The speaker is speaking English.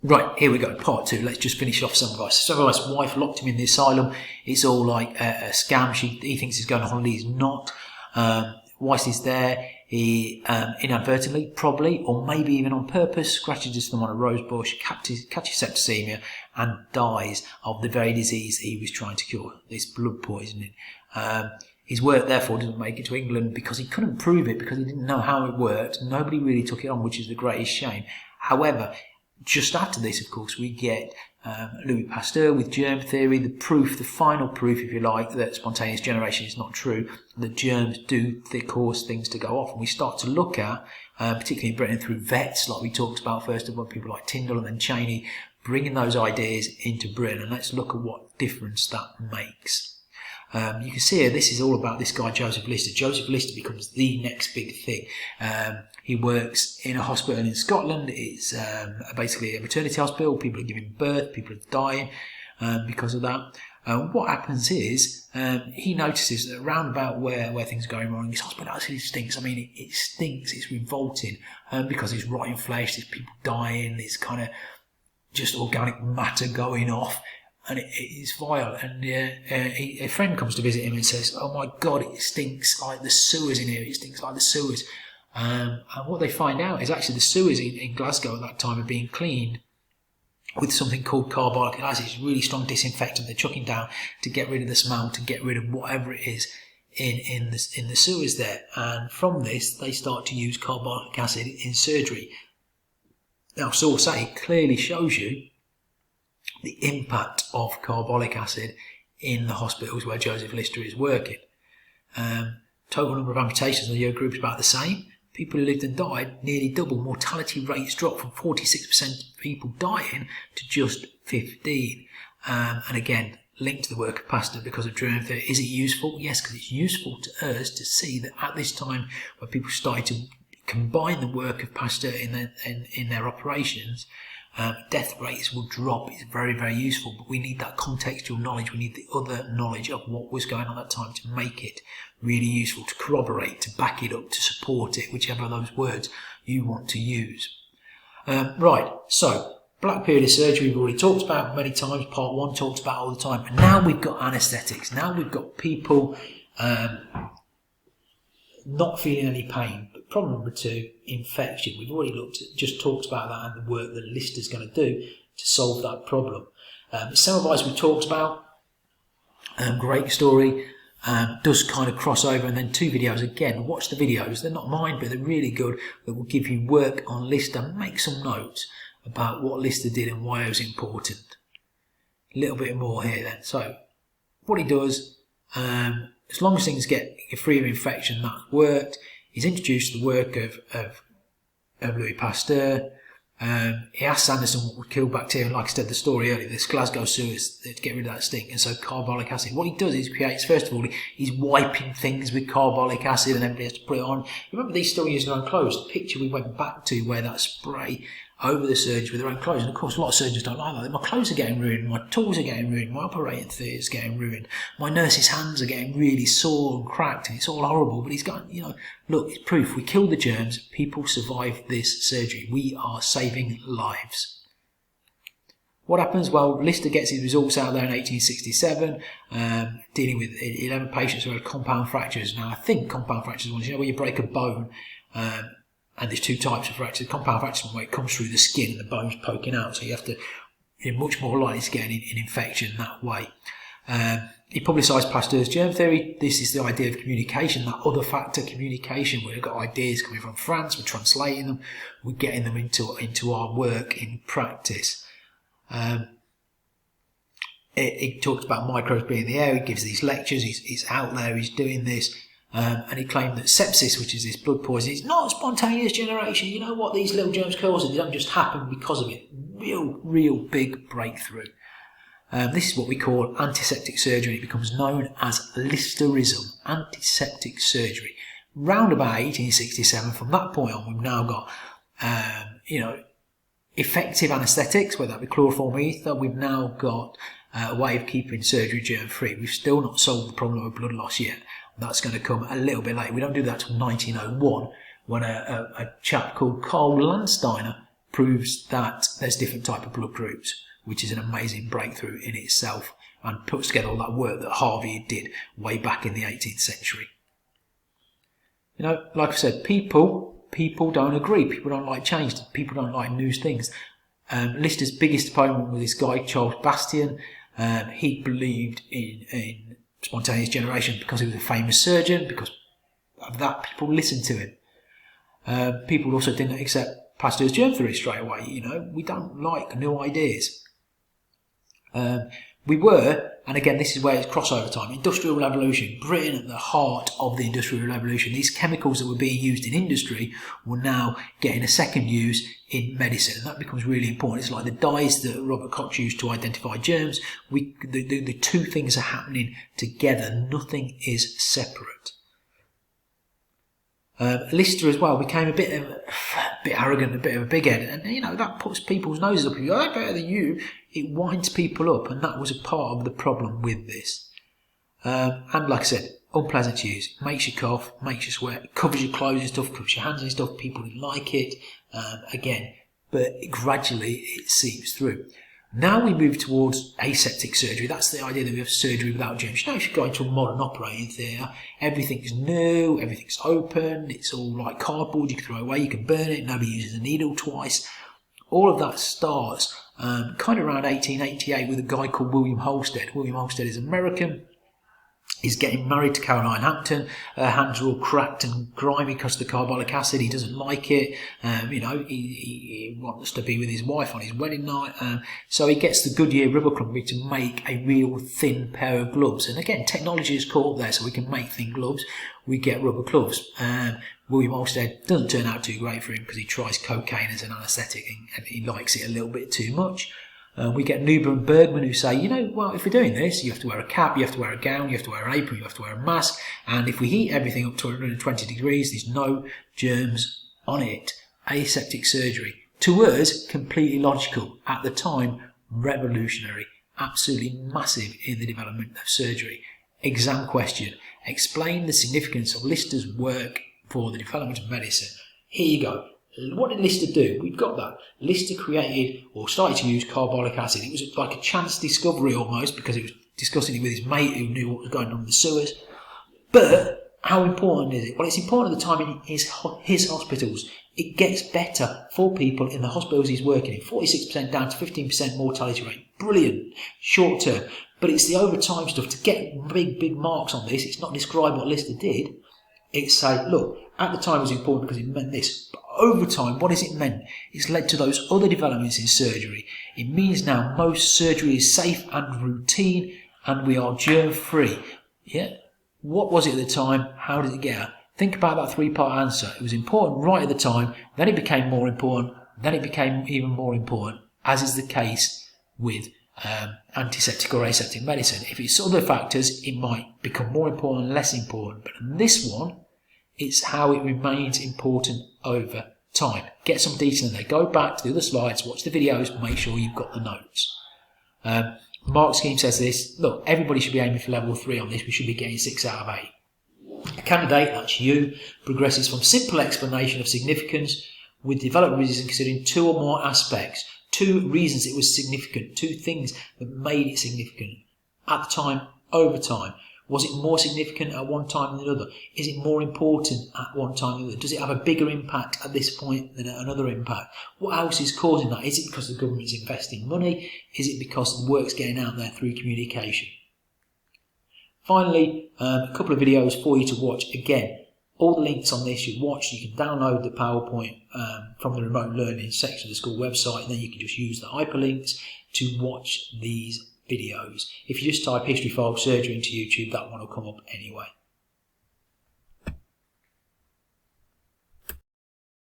Right, here we go, part 2. Let's just finish off Semmelweiss. Semmelweis' wife locked him in the asylum. It's all like a scam. He thinks he's going on holiday. He's not. Weiss is there. He inadvertently, probably, or maybe even on purpose, scratches his thumb on a rose bush, catches septicemia, and dies of the very disease he was trying to cure, this blood poisoning. His work, therefore, doesn't make it to England because he couldn't prove it, because he didn't know how it worked. Nobody really took it on, which is the greatest shame. However, just after this, of course, we get Louis Pasteur with germ theory, the final proof, if you like, that spontaneous generation is not true, that germs do cause things to go off. And we start to look at, particularly in Britain, through vets, like we talked about first of all, people like Tyndall and then Cheney, bringing those ideas into Britain. And let's look at what difference that makes. You can see here, this is all about this guy, Joseph Lister. Joseph Lister becomes the next big thing. He works in a hospital in Scotland. It's basically a maternity hospital. People are giving birth. People are dying because of that. What happens is he notices that around about where things are going wrong, this hospital actually stinks. I mean, it stinks. It's revolting because it's rotting flesh. There's people dying. There's kind of just organic matter going off. And it's vile. And a friend comes to visit him and says, "Oh my God, it stinks like the sewers in here. It stinks like the sewers." And what they find out is actually the sewers in Glasgow at that time are being cleaned with something called carbolic acid. It's a really strong disinfectant they're chucking down to get rid of the smell, to get rid of whatever it is in the sewers there. And from this, they start to use carbolic acid in surgery. Now, source A clearly shows you the impact of carbolic acid in the hospitals where Joseph Lister is working. Total number of amputations in the year group is about the same. People who lived and died nearly double. Mortality rates dropped from 46% of people dying to just 15%. And again, linked to the work of Pasteur because of germ theory. Is it useful? Yes, because it's useful to us to see that at this time when people started to combine the work of Pasteur in their operations, death rates will drop. It's very, very useful, but we need that contextual knowledge. We need the other knowledge of what was going on at that time to make it really useful, to corroborate, to back it up, to support it, whichever of those words you want to use. Right, so black period of surgery we've already talked about many times. Part 1 talked about all the time. And now we've got anaesthetics. Now we've got people not feeling any pain. But problem number 2, infection. We've already just talked about that and the work that Lister's going to do to solve that problem. Semmelweiss we talked about. Great story. Does kind of cross over, and then 2 videos again. Watch the videos. They're not mine, but they're really good. That will give you work on Lister. Make some notes about what Lister did and why it was important. A little bit more here then. So, what he does, as long as things get free of infection, that's worked. He's introduced the work of Louis Pasteur. He asked Sanderson what would kill bacteria. Like I said, the story earlier, this Glasgow sewers to get rid of that stink, and so carbolic acid. What he does is creates, first of all, he's wiping things with carbolic acid, and everybody has to put it on. Remember, these still use their own clothes. The picture we went back to where that spray over the surgery with their own clothes, and of course a lot of surgeons don't like that. My clothes are getting ruined, my tools are getting ruined, my operating theatre is getting ruined, my nurse's hands are getting really sore and cracked, and it's all horrible. But he's got, look, it's proof. We killed the germs, people survived this surgery. We are saving lives. What happens? Well, Lister gets his results out there in 1867, dealing with 11 patients who had compound fractures. Now, I think compound fractures ones, where you break a bone, and there's 2 types of fractures. Compound fractures where it comes through the skin and the bone's poking out, so you have to, you're much more likely to get an infection that way. He publicised Pasteur's germ theory. This is the idea of communication, that other factor, communication. We've got ideas coming from France, we're translating them, we're getting them into our work in practice. He talked about microbes being in the air. He gives these lectures. He's out there. He's doing this. And he claimed that sepsis, which is this blood poison, is not spontaneous generation. You know what these little germs cause? They don't just happen because of it. Real big breakthrough. This is what we call antiseptic surgery. It becomes known as Listerism, antiseptic surgery. Round about 1867, from that point on, we've now got, effective anaesthetics, whether that be chloroform ether. We've now got a way of keeping surgery germ-free. We've still not solved the problem of blood loss yet. That's going to come a little bit later. We don't do that till 1901, when a chap called Karl Landsteiner proves that there's different type of blood groups, which is an amazing breakthrough in itself, and puts together all that work that Harvey did way back in the 18th century. You know, like I said, people don't agree. People don't like change. People don't like new things. Lister's biggest opponent was this guy, Charles Bastian. He believed in spontaneous generation because he was a famous surgeon. Because of that, people listened to him. People also didn't accept Pasteur's germ theory straight away. You know, we don't like new ideas. We were, and again, this is where it's crossover time, Industrial Revolution, Britain at the heart of the Industrial Revolution. These chemicals that were being used in industry were now getting a second use in medicine, and that becomes really important. It's like the dyes that Robert Koch used to identify germs. The two things are happening together. Nothing is separate. Lister as well became a bit arrogant, a bit of a big head, and you know that puts people's noses up. If you go, I'm better than you, it winds people up, and that was a part of the problem with this. And like I said, unpleasant to use, makes you cough, makes you sweat, covers your clothes and stuff, covers your hands and stuff. People didn't like it, again, but gradually it seeps through. Now we move towards aseptic surgery. That's the idea that we have surgery without germs. You know, if you go into a modern operating theatre, everything's new, everything's open, it's all like cardboard you can throw away, you can burn it, nobody uses a needle twice. All of that starts kind of around 1888 with a guy called William Halsted. William Halsted is American. He's getting married to Caroline Hampton. Her hands are all cracked and grimy because of the carbolic acid. He doesn't like it. You know, he wants to be with his wife on his wedding night. So he gets the Goodyear rubber company to make a real thin pair of gloves. And again, technology is caught up there, so we can make thin gloves. We get rubber gloves. William Halsted doesn't turn out too great for him because he tries cocaine as an anaesthetic and he likes it a little bit too much. We get Nuber and Bergman who say, you know, well, if we're doing this, you have to wear a cap, you have to wear a gown, you have to wear an apron, you have to wear a mask, and if we heat everything up to 120 degrees, there's no germs on it. Aseptic surgery. To us, completely logical. At the time, revolutionary. Absolutely massive in the development of surgery. Exam question. Explain the significance of Lister's work for the development of medicine. Here you go. What did Lister do? We've got that. Lister created or started to use carbolic acid. It was like a chance discovery almost because he was discussing it with his mate who knew what was going on in the sewers. But how important is it? Well, it's important at the time in his hospitals. It gets better for people in the hospitals he's working in. 46% down to 15% mortality rate. Brilliant. Short term. But it's the overtime stuff. To get big marks on this, it's not describe what Lister did. It's say, look, at the time it was important because it meant this. But over time, what has it meant? It's led to those other developments in surgery. It means now most surgery is safe and routine and we are germ-free. Yeah? What was it at the time? How did it get out? Think about that three-part answer. It was important right at the time, then it became more important, then it became even more important, as is the case with antiseptic or aseptic medicine. If it's other factors, it might become more important, less important. But in this one, it's how it remains important over time. Get some detail in there. Go back to the other slides, watch the videos, make sure you've got the notes. Mark Scheme says this, look, everybody should be aiming for level 3 on this. We should be getting 6 out of 8. A candidate, that's you, progresses from simple explanation of significance with developed reasons considering 2 or more aspects. 2 reasons it was significant, 2 things that made it significant at the time, over time. Was it more significant at one time than another? Is it more important at one time than another? Does it have a bigger impact at this point than at another impact? What else is causing that? Is it because the government's investing money? Is it because the work's getting out there through communication? Finally, a couple of videos for you to watch. Again, all the links on this you watch. You can download the PowerPoint from the remote learning section of the school website, and then you can just use the hyperlinks to watch these videos. If you just type history folk surgery into YouTube, that one will come up anyway.